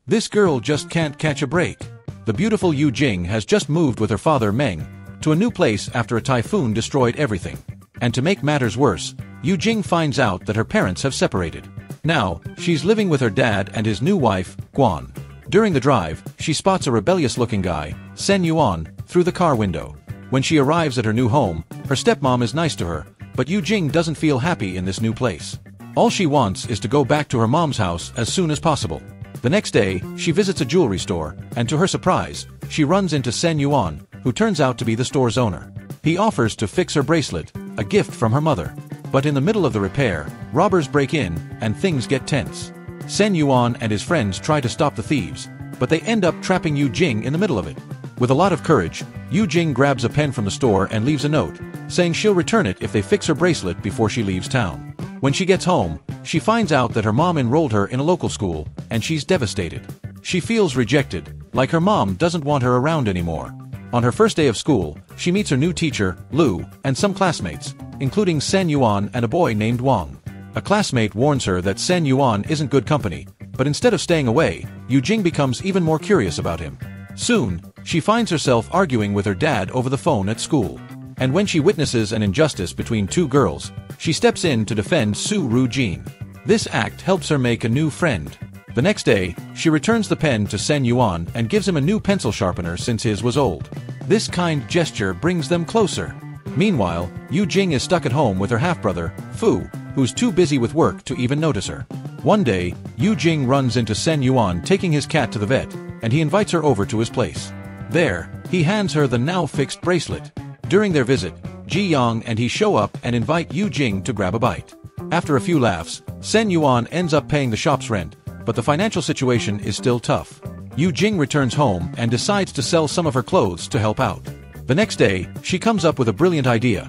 This girl just can't catch a break. The beautiful Yu Jing has just moved with her father Meng to a new place after a typhoon destroyed everything. And to make matters worse, Yu Jing finds out that her parents have separated. Now, she's living with her dad and his new wife, Guan. During the drive, she spots a rebellious-looking guy, Sen Yuan, through the car window. When she arrives at her new home, her stepmom is nice to her, but Yu Jing doesn't feel happy in this new place. All she wants is to go back to her mom's house as soon as possible. The next day, she visits a jewelry store, and to her surprise, she runs into Sen Yuan, who turns out to be the store's owner. He offers to fix her bracelet, a gift from her mother. But in the middle of the repair, robbers break in, and things get tense. Sen Yuan and his friends try to stop the thieves, but they end up trapping Yu Jing in the middle of it. With a lot of courage, Yu Jing grabs a pen from the store and leaves a note, saying she'll return it if they fix her bracelet before she leaves town. When she gets home, she finds out that her mom enrolled her in a local school, and she's devastated. She feels rejected, like her mom doesn't want her around anymore. On her first day of school, she meets her new teacher, Lu, and some classmates, including Sen Yuan and a boy named Wang. A classmate warns her that Sen Yuan isn't good company, but instead of staying away, Yu Jing becomes even more curious about him. Soon, she finds herself arguing with her dad over the phone at school. And when she witnesses an injustice between two girls, she steps in to defend Su Rujin. This act helps her make a new friend. The next day, she returns the pen to Sen Yuan and gives him a new pencil sharpener since his was old. This kind gesture brings them closer. Meanwhile, Yu Jing is stuck at home with her half-brother, Fu, who's too busy with work to even notice her. One day, Yu Jing runs into Sen Yuan taking his cat to the vet, and he invites her over to his place. There, he hands her the now-fixed bracelet. During their visit, Ji Yang and he show up and invite Yu Jing to grab a bite. After a few laughs, Sen Yuan ends up paying the shop's rent, but the financial situation is still tough. Yu Jing returns home and decides to sell some of her clothes to help out. The next day, she comes up with a brilliant idea.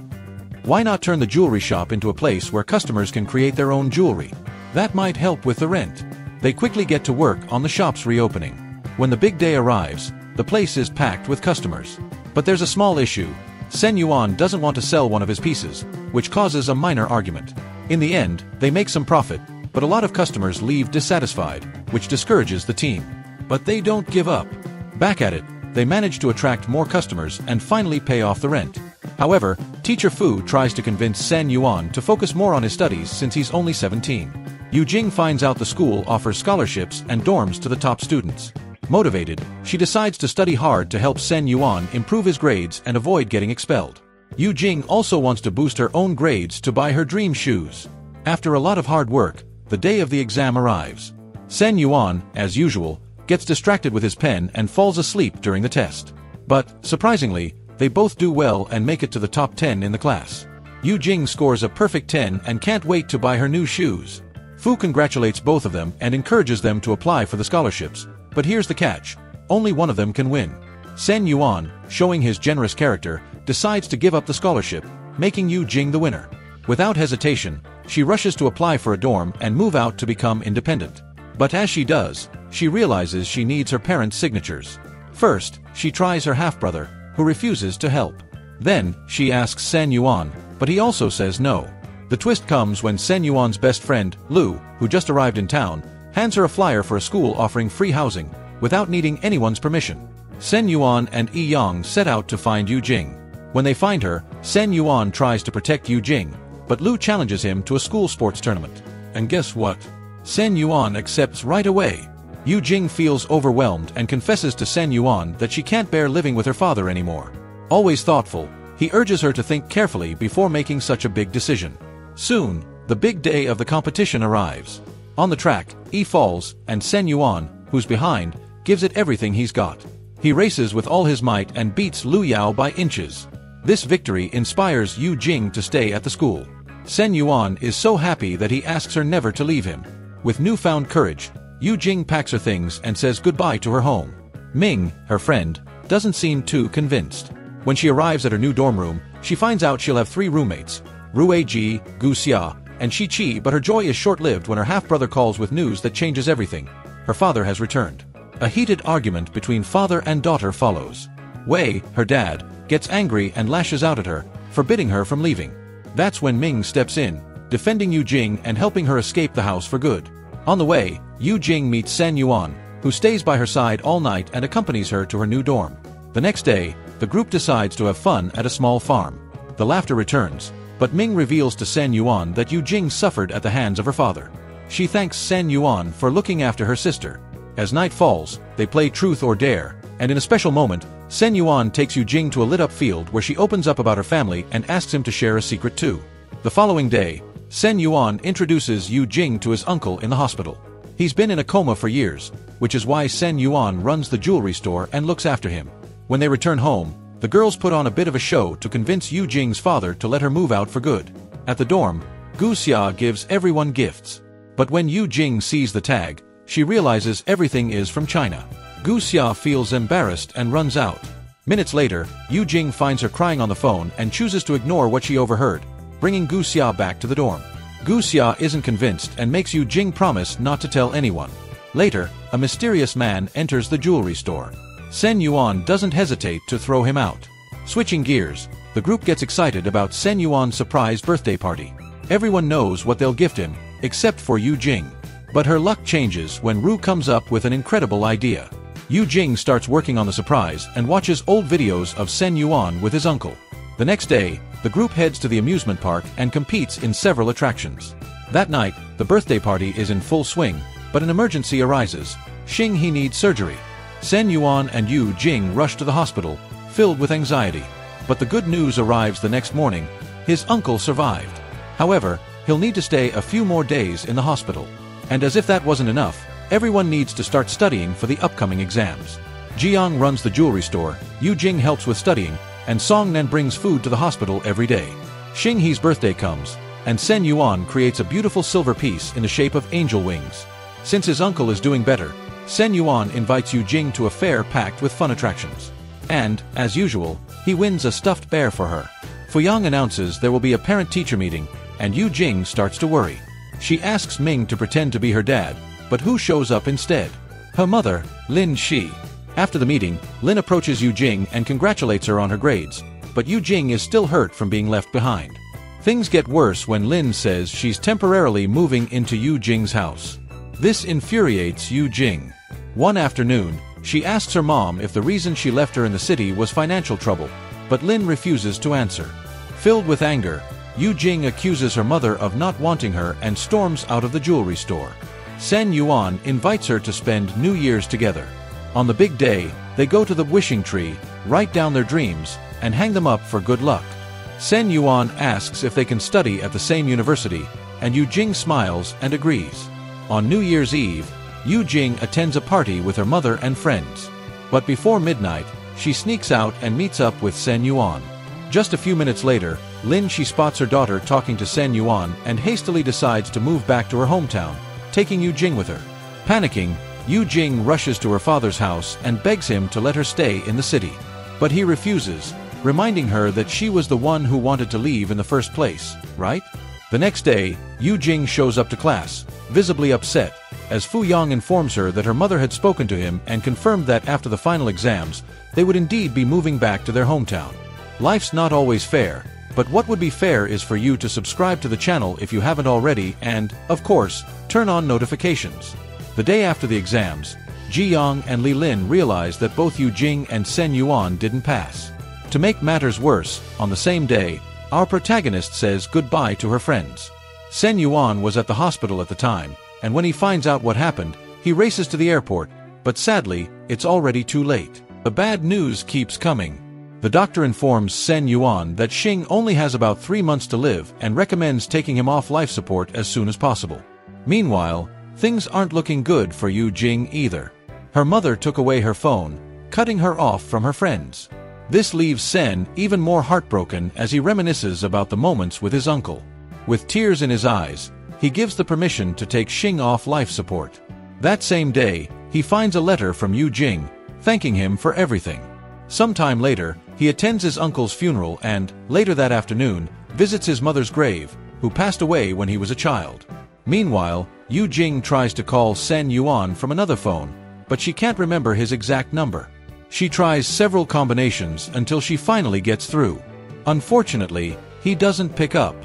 Why not turn the jewelry shop into a place where customers can create their own jewelry? That might help with the rent. They quickly get to work on the shop's reopening. When the big day arrives, the place is packed with customers. But there's a small issue. Sen Yuan doesn't want to sell one of his pieces, which causes a minor argument. In the end, they make some profit, but a lot of customers leave dissatisfied, which discourages the team. But they don't give up. Back at it, they manage to attract more customers and finally pay off the rent. However, teacher Fu tries to convince Sen Yuan to focus more on his studies since he's only 17. Yu Jing finds out the school offers scholarships and dorms to the top students. Motivated, she decides to study hard to help Sen Yuan improve his grades and avoid getting expelled. Yu Jing also wants to boost her own grades to buy her dream shoes. After a lot of hard work, the day of the exam arrives. Sen Yuan, as usual, gets distracted with his pen and falls asleep during the test. But, surprisingly, they both do well and make it to the top 10 in the class. Yu Jing scores a perfect 10 and can't wait to buy her new shoes. Fu congratulates both of them and encourages them to apply for the scholarships. But here's the catch. Only one of them can win. Sen Yuan, showing his generous character, decides to give up the scholarship, making Yu Jing the winner. Without hesitation, she rushes to apply for a dorm and move out to become independent. But as she does, she realizes she needs her parents' signatures. First, she tries her half-brother, who refuses to help. Then, she asks Sen Yuan, but he also says no. The twist comes when Sen Yuan's best friend, Lu, who just arrived in town, hands her a flyer for a school offering free housing, without needing anyone's permission. Sen Yuan and Yi Yang set out to find Yu Jing. When they find her, Sen Yuan tries to protect Yu Jing, but Lu challenges him to a school sports tournament. And guess what? Sen Yuan accepts right away. Yu Jing feels overwhelmed and confesses to Sen Yuan that she can't bear living with her father anymore. Always thoughtful, he urges her to think carefully before making such a big decision. Soon, the big day of the competition arrives. On the track, Yi falls, and Sen Yuan, who's behind, gives it everything he's got. He races with all his might and beats Lu Yao by inches. This victory inspires Yu Jing to stay at the school. Sen Yuan is so happy that he asks her never to leave him. With newfound courage, Yu Jing packs her things and says goodbye to her home. Ming, her friend, doesn't seem too convinced. When she arrives at her new dorm room, she finds out she'll have 3 roommates, Rue Ji, Gu Xia, and Shi Qi, but her joy is short-lived when her half-brother calls with news that changes everything. Her father has returned. A heated argument between father and daughter follows. Wei, her dad, gets angry and lashes out at her, forbidding her from leaving. That's when Ming steps in, defending Yu Jing and helping her escape the house for good. On the way, Yu Jing meets Sen Yuan, who stays by her side all night and accompanies her to her new dorm. The next day, the group decides to have fun at a small farm. The laughter returns, but Ming reveals to Sen Yuan that Yu Jing suffered at the hands of her father. She thanks Sen Yuan for looking after her sister. As night falls, they play Truth or Dare, and in a special moment, Sen Yuan takes Yu Jing to a lit-up field where she opens up about her family and asks him to share a secret too. The following day, Sen Yuan introduces Yu Jing to his uncle in the hospital. He's been in a coma for years, which is why Sen Yuan runs the jewelry store and looks after him. When they return home, the girls put on a bit of a show to convince Yu Jing's father to let her move out for good. At the dorm, Gu Xia gives everyone gifts. But when Yu Jing sees the tag, she realizes everything is from China. Gu Xia feels embarrassed and runs out. Minutes later, Yu Jing finds her crying on the phone and chooses to ignore what she overheard, bringing Gu Xia back to the dorm. Gu Xia isn't convinced and makes Yu Jing promise not to tell anyone. Later, a mysterious man enters the jewelry store. Sen Yuan doesn't hesitate to throw him out. Switching gears, the group gets excited about Sen Yuan's surprise birthday party. Everyone knows what they'll gift him, except for Yu Jing. But her luck changes when Ru comes up with an incredible idea. Yu Jing starts working on the surprise and watches old videos of Sen Yuan with his uncle. The next day, the group heads to the amusement park and competes in several attractions. That night, the birthday party is in full swing, but an emergency arises. Xing He needs surgery. Sen Yuan and Yu Jing rush to the hospital, filled with anxiety. But the good news arrives the next morning: his uncle survived. However, he'll need to stay a few more days in the hospital. And as if that wasn't enough, everyone needs to start studying for the upcoming exams. Jiang runs the jewelry store, Yu Jing helps with studying, and Song Nen brings food to the hospital every day. Xing He's birthday comes, and Sen Yuan creates a beautiful silver piece in the shape of angel wings. Since his uncle is doing better, Sen Yuan invites Yu Jing to a fair packed with fun attractions. And, as usual, he wins a stuffed bear for her. Fuyang announces there will be a parent-teacher meeting, and Yu Jing starts to worry. She asks Ming to pretend to be her dad, but who shows up instead? Her mother, Lin Shi. After the meeting, Lin approaches Yu Jing and congratulates her on her grades, but Yu Jing is still hurt from being left behind. Things get worse when Lin says she's temporarily moving into Yu Jing's house. This infuriates Yu Jing. One afternoon, she asks her mom if the reason she left her in the city was financial trouble, but Lin refuses to answer. Filled with anger, Yu Jing accuses her mother of not wanting her and storms out of the jewelry store. Sen Yuan invites her to spend New Year's together. On the big day, they go to the wishing tree, write down their dreams, and hang them up for good luck. Sen Yuan asks if they can study at the same university, and Yu Jing smiles and agrees. On New Year's Eve, Yu Jing attends a party with her mother and friends. But before midnight, she sneaks out and meets up with Sen Yuan. Just a few minutes later, Lin Shi spots her daughter talking to Sen Yuan and hastily decides to move back to her hometown, taking Yu Jing with her. Panicking, Yu Jing rushes to her father's house and begs him to let her stay in the city. But he refuses, reminding her that she was the one who wanted to leave in the first place, right? The next day, Yu Jing shows up to class, visibly upset, as Fu Yang informs her that her mother had spoken to him and confirmed that after the final exams, they would indeed be moving back to their hometown. Life's not always fair, but what would be fair is for you to subscribe to the channel if you haven't already and, of course, turn on notifications. The day after the exams, Ji Yang and Li Lin realize that both Yu Jing and Sen Yuan didn't pass. To make matters worse, on the same day, our protagonist says goodbye to her friends. Sen Yuan was at the hospital at the time, and when he finds out what happened, he races to the airport, but sadly, it's already too late. The bad news keeps coming. The doctor informs Sen Yuan that Xing only has about 3 months to live and recommends taking him off life support as soon as possible. Meanwhile, things aren't looking good for Yu Jing either. Her mother took away her phone, cutting her off from her friends. This leaves Sen even more heartbroken as he reminisces about the moments with his uncle. With tears in his eyes, he gives the permission to take Xing off life support. That same day, he finds a letter from Yu Jing, thanking him for everything. Sometime later, he attends his uncle's funeral and, later that afternoon, visits his mother's grave, who passed away when he was a child. Meanwhile, Yu Jing tries to call Sen Yuan from another phone, but she can't remember his exact number. She tries several combinations until she finally gets through. Unfortunately, he doesn't pick up.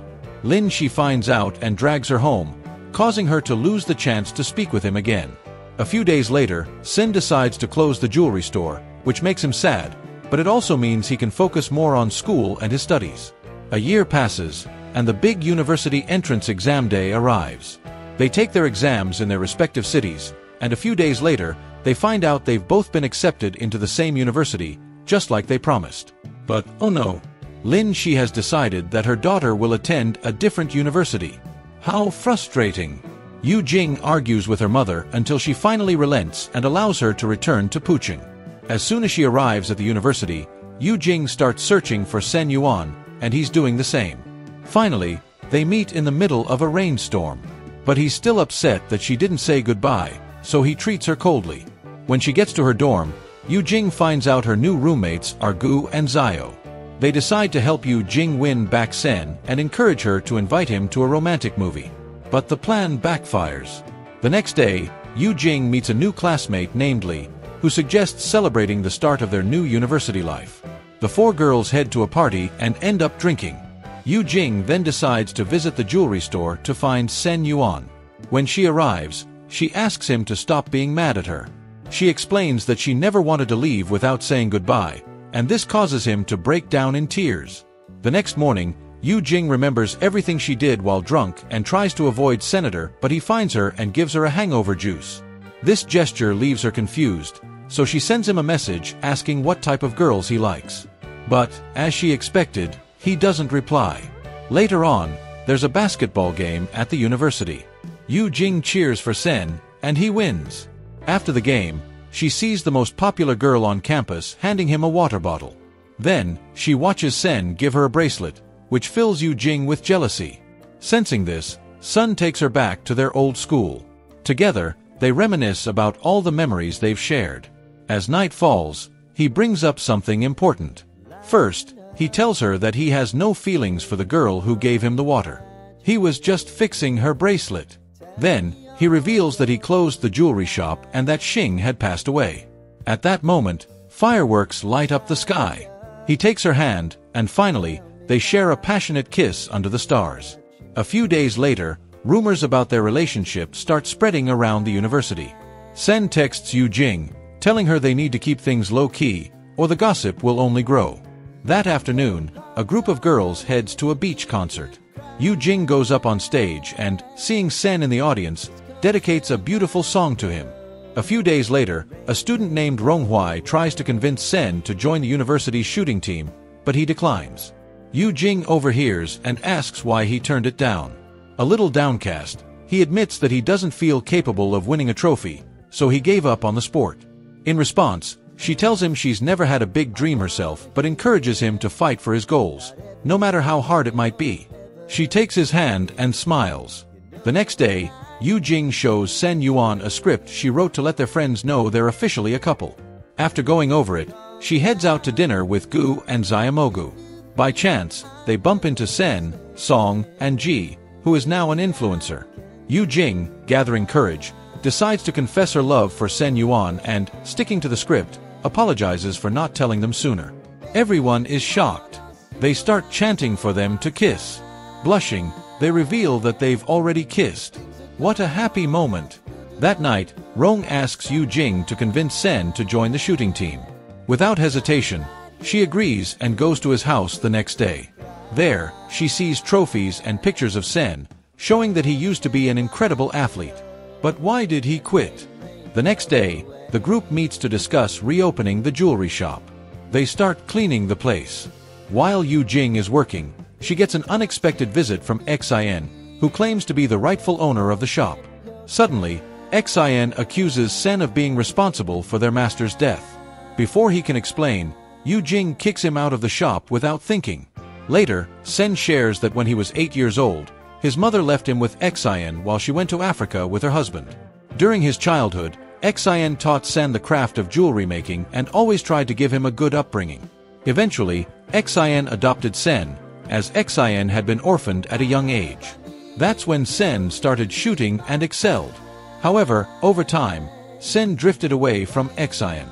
Lin Shi finds out and drags her home, causing her to lose the chance to speak with him again. A few days later, Sen decides to close the jewelry store, which makes him sad, but it also means he can focus more on school and his studies. A year passes, and the big university entrance exam day arrives. They take their exams in their respective cities, and a few days later, they find out they've both been accepted into the same university, just like they promised. But, oh no! Lin Shi has decided that her daughter will attend a different university. How frustrating! Yu Jing argues with her mother until she finally relents and allows her to return to Pucheng. As soon as she arrives at the university, Yu Jing starts searching for Sen Yuan, and he's doing the same. Finally, they meet in the middle of a rainstorm. But he's still upset that she didn't say goodbye, so he treats her coldly. When she gets to her dorm, Yu Jing finds out her new roommates are Gu and Zio. They decide to help Yu Jing win back Sen and encourage her to invite him to a romantic movie. But the plan backfires. The next day, Yu Jing meets a new classmate named Li, who suggests celebrating the start of their new university life. The four girls head to a party and end up drinking. Yu Jing then decides to visit the jewelry store to find Sen Yuan. When she arrives, she asks him to stop being mad at her. She explains that she never wanted to leave without saying goodbye, and this causes him to break down in tears. The next morning, Yu Jing remembers everything she did while drunk and tries to avoid Senator, but he finds her and gives her a hangover juice. This gesture leaves her confused, so she sends him a message asking what type of girls he likes. But, as she expected, he doesn't reply. Later on, there's a basketball game at the university. Yu Jing cheers for Sen, and he wins. After the game, she sees the most popular girl on campus handing him a water bottle. Then, she watches Sen give her a bracelet, which fills Yu Jing with jealousy. Sensing this, Sun takes her back to their old school. Together, they reminisce about all the memories they've shared. As night falls, he brings up something important. First, he tells her that he has no feelings for the girl who gave him the water. He was just fixing her bracelet. Then, he reveals that he closed the jewelry shop and that Xing had passed away. At that moment, fireworks light up the sky. He takes her hand, and finally, they share a passionate kiss under the stars. A few days later, rumors about their relationship start spreading around the university. Sen texts Yu Jing, telling her they need to keep things low-key, or the gossip will only grow. That afternoon, a group of girls heads to a beach concert. Yu Jing goes up on stage and, seeing Sen in the audience, dedicates a beautiful song to him. A few days later, a student named Ronghuai tries to convince Sen to join the university's shooting team, but he declines. Yu Jing overhears and asks why he turned it down. A little downcast, he admits that he doesn't feel capable of winning a trophy, so he gave up on the sport. In response, she tells him she's never had a big dream herself but encourages him to fight for his goals, no matter how hard it might be. She takes his hand and smiles. The next day, Yu Jing shows Sen Yuan a script she wrote to let their friends know they're officially a couple. After going over it, she heads out to dinner with Gu and Xiaomogu. By chance, they bump into Sen, Song, and Ji, who is now an influencer. Yu Jing, gathering courage, decides to confess her love for Sen Yuan and, sticking to the script, apologizes for not telling them sooner. Everyone is shocked. They start chanting for them to kiss. Blushing, they reveal that they've already kissed. What a happy moment! That night, Rong asks Yu Jing to convince Sen to join the shooting team. Without hesitation, she agrees and goes to his house the next day. There, she sees trophies and pictures of Sen, showing that he used to be an incredible athlete. But why did he quit? The next day, the group meets to discuss reopening the jewelry shop. They start cleaning the place. While Yu Jing is working, she gets an unexpected visit from Xin, who claims to be the rightful owner of the shop. Suddenly, Xin accuses Sen of being responsible for their master's death. Before he can explain, Yu Jing kicks him out of the shop without thinking. Later, Sen shares that when he was 8 years old, his mother left him with Xin while she went to Africa with her husband. During his childhood, Xin taught Sen the craft of jewelry making and always tried to give him a good upbringing. Eventually, Xin adopted Sen, as Xin had been orphaned at a young age. That's when Sen started shooting and excelled. However, over time, Sen drifted away from Xin.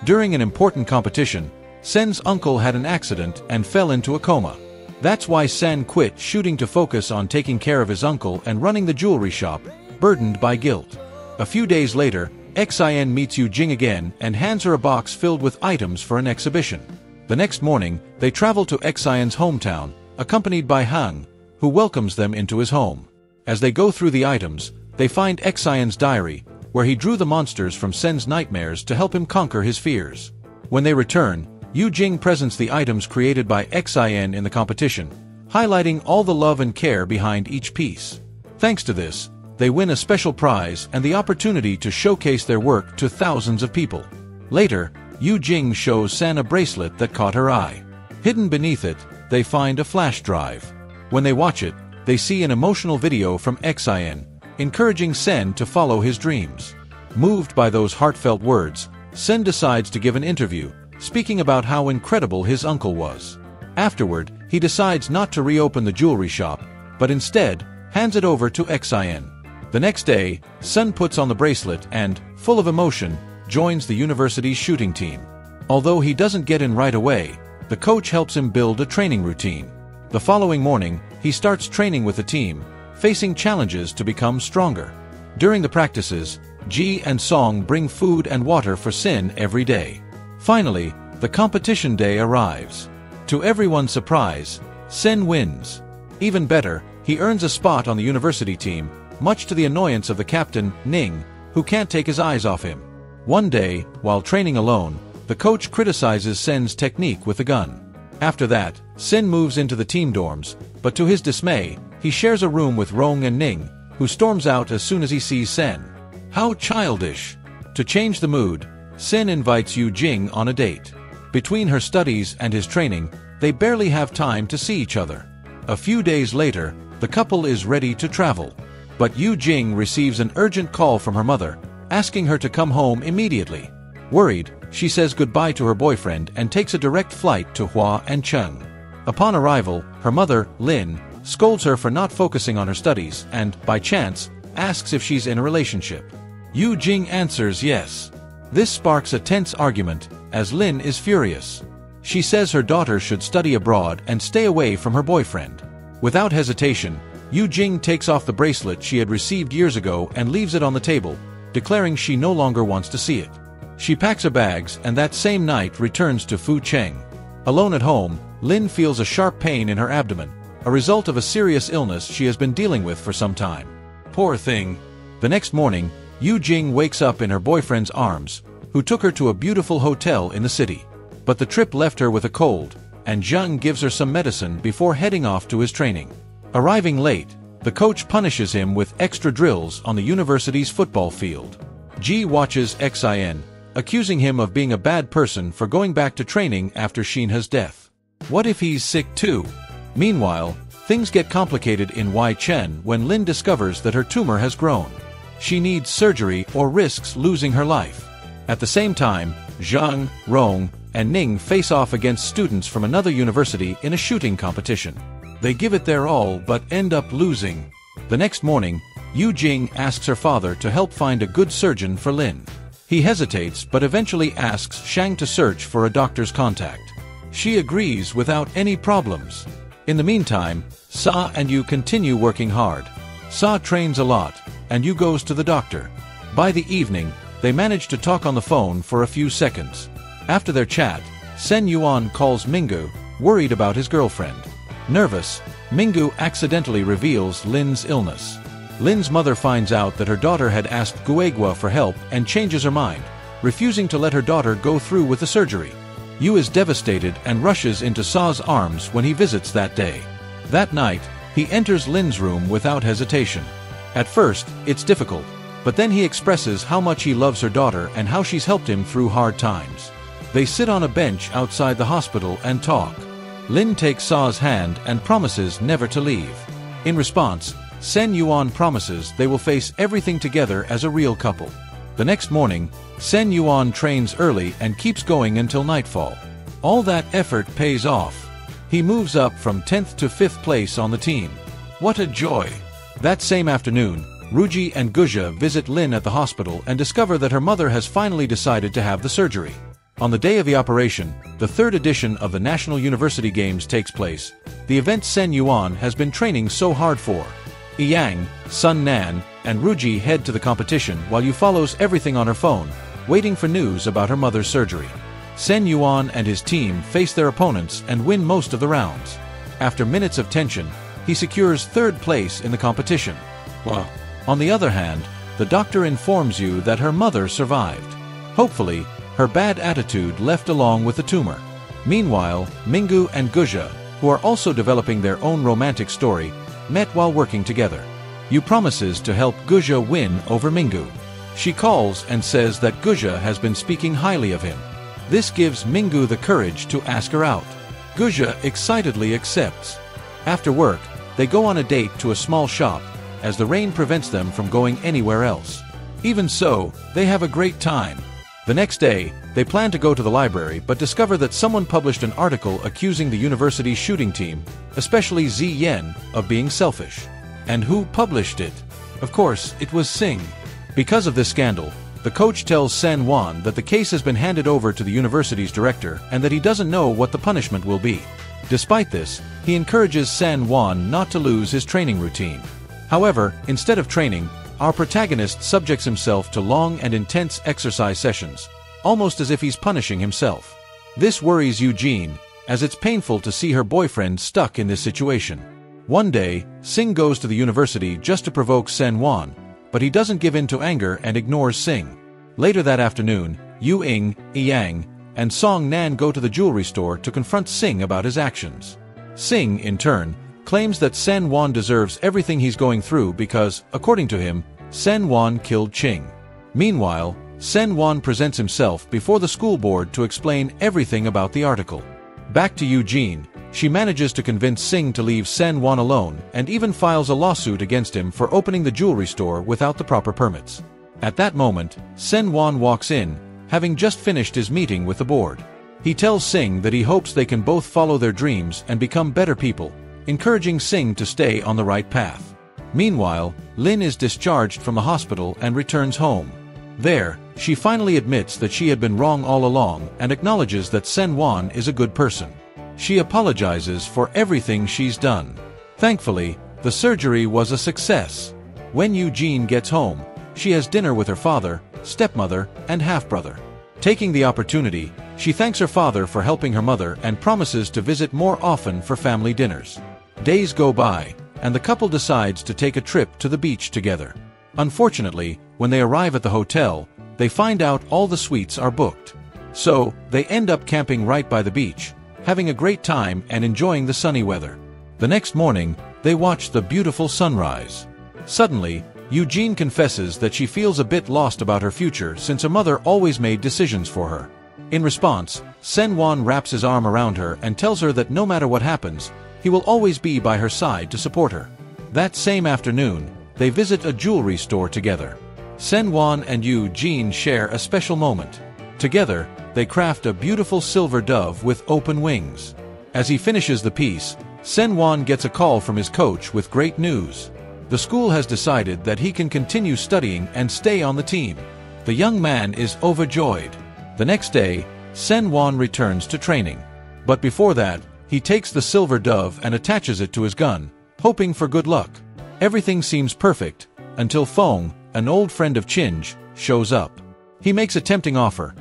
During an important competition, Sen's uncle had an accident and fell into a coma. That's why Sen quit shooting to focus on taking care of his uncle and running the jewelry shop, burdened by guilt. A few days later, Xin meets Yu Jing again and hands her a box filled with items for an exhibition. The next morning, they travel to Xin's hometown, accompanied by Hang, who welcomes them into his home. As they go through the items, they find Xin's diary, where he drew the monsters from Sen's nightmares to help him conquer his fears. When they return, Yu Jing presents the items created by Xin in the competition, highlighting all the love and care behind each piece. Thanks to this, they win a special prize and the opportunity to showcase their work to thousands of people. Later, Yu Jing shows Sen a bracelet that caught her eye. Hidden beneath it, they find a flash drive. When they watch it, they see an emotional video from Xin, encouraging Sen to follow his dreams. Moved by those heartfelt words, Sen decides to give an interview, speaking about how incredible his uncle was. Afterward, he decides not to reopen the jewelry shop, but instead, hands it over to Xin. The next day, Sen puts on the bracelet and, full of emotion, joins the university's shooting team. Although he doesn't get in right away, the coach helps him build a training routine. The following morning, he starts training with the team, facing challenges to become stronger. During the practices, Ji and Song bring food and water for Sin every day. Finally, the competition day arrives. To everyone's surprise, Sin wins. Even better, he earns a spot on the university team, much to the annoyance of the captain, Ning, who can't take his eyes off him. One day, while training alone, the coach criticizes Sen's technique with the gun. After that, Sen moves into the team dorms, but to his dismay, he shares a room with Rong and Ning, who storms out as soon as he sees Sen. How childish! To change the mood, Sen invites Yu Jing on a date. Between her studies and his training, they barely have time to see each other. A few days later, the couple is ready to travel. But Yu Jing receives an urgent call from her mother, asking her to come home immediately. Worried, she says goodbye to her boyfriend and takes a direct flight to Hua and Cheng. Upon arrival, her mother, Lin, scolds her for not focusing on her studies and, by chance, asks if she's in a relationship. Yu Jing answers yes. This sparks a tense argument, as Lin is furious. She says her daughter should study abroad and stay away from her boyfriend. Without hesitation, Yu Jing takes off the bracelet she had received years ago and leaves it on the table, declaring she no longer wants to see it. She packs her bags and that same night returns to Fu Cheng. Alone at home, Lin feels a sharp pain in her abdomen, a result of a serious illness she has been dealing with for some time. Poor thing. The next morning, Yu Jing wakes up in her boyfriend's arms, who took her to a beautiful hotel in the city. But the trip left her with a cold, and Zhang gives her some medicine before heading off to his training. Arriving late, the coach punishes him with extra drills on the university's football field. Ji watches Xin, accusing him of being a bad person for going back to training after Xinhe's death. What if he's sick too? Meanwhile, things get complicated in Wei Chen when Lin discovers that her tumor has grown. She needs surgery or risks losing her life. At the same time, Zhang, Rong, and Ning face off against students from another university in a shooting competition. They give it their all but end up losing. The next morning, Yu Jing asks her father to help find a good surgeon for Lin. He hesitates but eventually asks Shang to search for a doctor's contact. She agrees without any problems. In the meantime, Sa and Yu continue working hard. Sa trains a lot, and Yu goes to the doctor. By the evening, they manage to talk on the phone for a few seconds. After their chat, Sen Yuan calls Mingu, worried about his girlfriend. Nervous, Mingu accidentally reveals Lin's illness. Lin's mother finds out that her daughter had asked Guegua for help and changes her mind, refusing to let her daughter go through with the surgery. Yu is devastated and rushes into Sa's arms when he visits that day. That night, he enters Lin's room without hesitation. At first, it's difficult, but then he expresses how much he loves her daughter and how she's helped him through hard times. They sit on a bench outside the hospital and talk. Lin takes Sa's hand and promises never to leave. In response, Sen Yuan promises they will face everything together as a real couple. The next morning, Sen Yuan trains early and keeps going until nightfall. All that effort pays off. He moves up from 10th to 5th place on the team. What a joy! That same afternoon, Ruji and Guzha visit Lin at the hospital and discover that her mother has finally decided to have the surgery. On the day of the operation, the third edition of the National University Games takes place, the event Sen Yuan has been training so hard for. Yang, Sun Nan, and Ruji head to the competition while Yu follows everything on her phone, waiting for news about her mother's surgery. Sen Yuan and his team face their opponents and win most of the rounds. After minutes of tension, he secures third place in the competition. On the other hand, the doctor informs Yu that her mother survived. Hopefully, her bad attitude left along with the tumor. Meanwhile, Minggu and Guja, who are also developing their own romantic story, met while working together. Yu promises to help Guja win over Minggu. She calls and says that Guja has been speaking highly of him. This gives Minggu the courage to ask her out. Guja excitedly accepts. After work, they go on a date to a small shop, as the rain prevents them from going anywhere else. Even so, they have a great time. The next day, they plan to go to the library but discover that someone published an article accusing the university's shooting team, especially Zi Yan, of being selfish. And who published it? Of course, it was Sing. Because of this scandal, the coach tells San Juan that the case has been handed over to the university's director and that he doesn't know what the punishment will be. Despite this, he encourages San Juan not to lose his training routine. However, instead of training, our protagonist subjects himself to long and intense exercise sessions, almost as if he's punishing himself. This worries Eugene, as it's painful to see her boyfriend stuck in this situation. One day, Sing goes to the university just to provoke San Juan, but he doesn't give in to anger and ignores Sing. Later that afternoon, Yu Ying, Yang, and Song Nan go to the jewelry store to confront Sing about his actions. Sing, in turn, claims that San Juan deserves everything he's going through because, according to him, San Juan killed Qing. Meanwhile, San Juan presents himself before the school board to explain everything about the article. Back to Eugene, she manages to convince Sing to leave San Juan alone and even files a lawsuit against him for opening the jewelry store without the proper permits. At that moment, San Juan walks in, having just finished his meeting with the board. He tells Sing that he hopes they can both follow their dreams and become better people, encouraging Sing to stay on the right path. Meanwhile, Lin is discharged from the hospital and returns home. There, she finally admits that she had been wrong all along and acknowledges that San Juan is a good person. She apologizes for everything she's done. Thankfully, the surgery was a success. When Eugene gets home, she has dinner with her father, stepmother, and half-brother. Taking the opportunity, she thanks her father for helping her mother and promises to visit more often for family dinners. Days go by, and the couple decides to take a trip to the beach together. Unfortunately, when they arrive at the hotel, they find out all the suites are booked. So, they end up camping right by the beach, having a great time and enjoying the sunny weather. The next morning, they watch the beautiful sunrise. Suddenly, Eugene confesses that she feels a bit lost about her future since her mother always made decisions for her. In response, San Juan wraps his arm around her and tells her that no matter what happens, he will always be by her side to support her. That same afternoon, they visit a jewelry store together. San Juan and Eugene share a special moment. Together, they craft a beautiful silver dove with open wings. As he finishes the piece, San Juan gets a call from his coach with great news. The school has decided that he can continue studying and stay on the team. The young man is overjoyed. The next day, San Juan returns to training. But before that, he takes the silver dove and attaches it to his gun, hoping for good luck. Everything seems perfect, until Feng, an old friend of Chinj, shows up. He makes a tempting offer.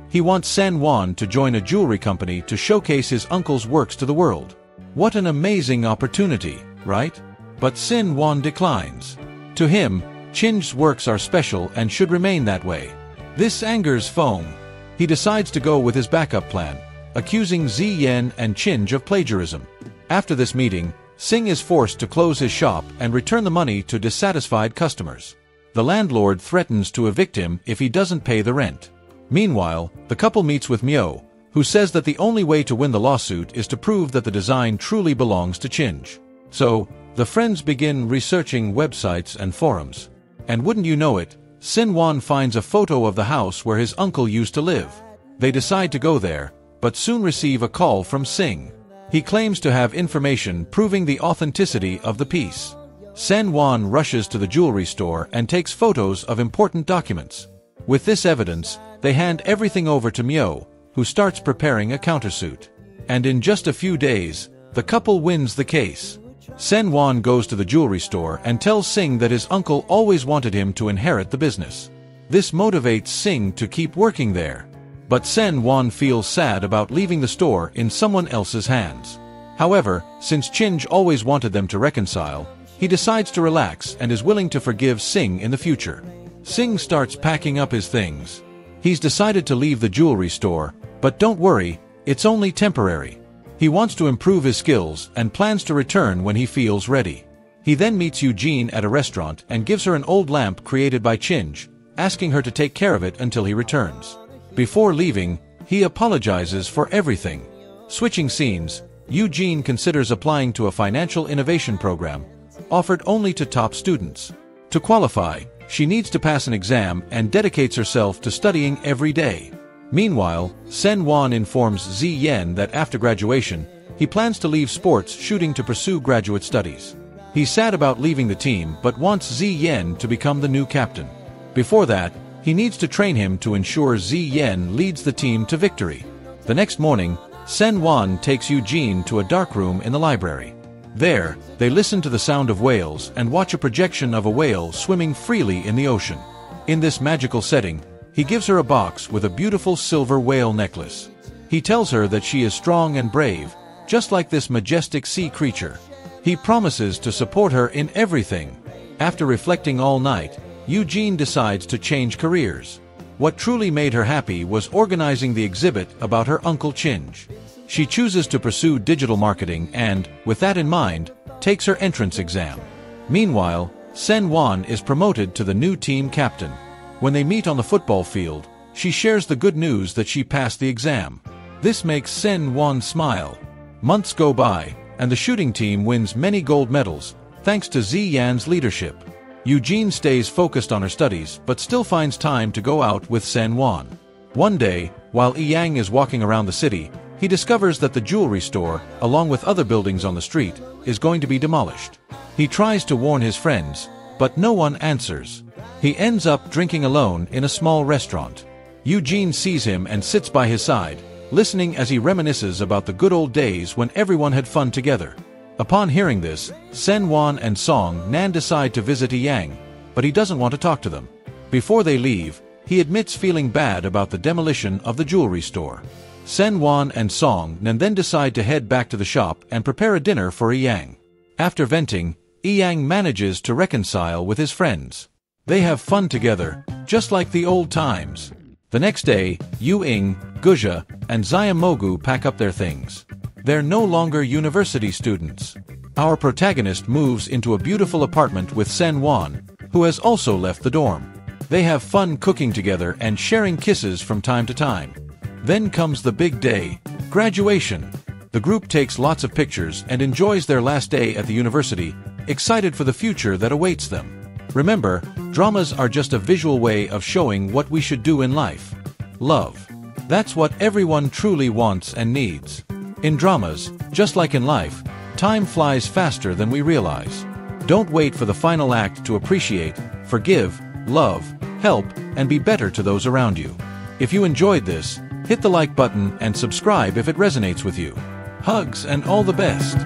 He wants San Juan to join a jewelry company to showcase his uncle's works to the world. What an amazing opportunity, right? But San Juan declines. To him, Chinj's works are special and should remain that way. This angers Feng. He decides to go with his backup plan, accusing Zi Yan and Chinj of plagiarism. After this meeting, Sing is forced to close his shop and return the money to dissatisfied customers. The landlord threatens to evict him if he doesn't pay the rent. Meanwhile, the couple meets with Miao, who says that the only way to win the lawsuit is to prove that the design truly belongs to Chinj. So, the friends begin researching websites and forums. And wouldn't you know it, San Juan finds a photo of the house where his uncle used to live. They decide to go there, but soon receive a call from Sing. He claims to have information proving the authenticity of the piece. San Juan rushes to the jewelry store and takes photos of important documents. With this evidence, they hand everything over to Miao, who starts preparing a countersuit. And in just a few days, the couple wins the case. Sen Wan goes to the jewelry store and tells Sing that his uncle always wanted him to inherit the business. This motivates Sing to keep working there. But Sen Wan feels sad about leaving the store in someone else's hands. However, since Chinj always wanted them to reconcile, he decides to relax and is willing to forgive Sing in the future. Sing starts packing up his things. He's decided to leave the jewelry store, but don't worry, it's only temporary. He wants to improve his skills and plans to return when he feels ready. He then meets Eugene at a restaurant and gives her an old lamp created by Chinj, asking her to take care of it until he returns. Before leaving, he apologizes for everything. Switching scenes, Eugene considers applying to a financial innovation program, offered only to top students. To qualify, she needs to pass an exam and dedicates herself to studying every day. Meanwhile, Sen Wan informs Zi Yen that after graduation, he plans to leave sports shooting to pursue graduate studies. He's sad about leaving the team but wants Zi Yen to become the new captain. Before that, he needs to train him to ensure Zi Yen leads the team to victory. The next morning, Sen Wan takes Eugene to a dark room in the library. There, they listen to the sound of whales and watch a projection of a whale swimming freely in the ocean. In this magical setting, he gives her a box with a beautiful silver whale necklace. He tells her that she is strong and brave, just like this majestic sea creature. He promises to support her in everything. After reflecting all night, Eugene decides to change careers. What truly made her happy was organizing the exhibit about her Uncle Chinj. She chooses to pursue digital marketing and, with that in mind, takes her entrance exam. Meanwhile, Sen Wan is promoted to the new team captain. When they meet on the football field, she shares the good news that she passed the exam. This makes Sen Wan smile. Months go by, and the shooting team wins many gold medals, thanks to Zi Yan's leadership. Eugene stays focused on her studies but still finds time to go out with Sen Wan. One day, while Yang is walking around the city, he discovers that the jewelry store, along with other buildings on the street, is going to be demolished. He tries to warn his friends, but no one answers. He ends up drinking alone in a small restaurant. Eugene sees him and sits by his side, listening as he reminisces about the good old days when everyone had fun together. Upon hearing this, Sen Wan and Song Nan decide to visit Yang, but he doesn't want to talk to them. Before they leave, he admits feeling bad about the demolition of the jewelry store. Sen Wan and Song Nan then decide to head back to the shop and prepare a dinner for Yang. After venting, Yang manages to reconcile with his friends. They have fun together, just like the old times. The next day, Yu Ing, Guzha, and Xiaomogu pack up their things. They're no longer university students. Our protagonist moves into a beautiful apartment with Sen Wan, who has also left the dorm. They have fun cooking together and sharing kisses from time to time. Then comes the big day, graduation. The group takes lots of pictures and enjoys their last day at the university, excited for the future that awaits them. Remember, dramas are just a visual way of showing what we should do in life. Love. That's what everyone truly wants and needs. In dramas, just like in life, time flies faster than we realize. Don't wait for the final act to appreciate, forgive, love, help, and be better to those around you. If you enjoyed this, hit the like button and subscribe if it resonates with you. Hugs and all the best.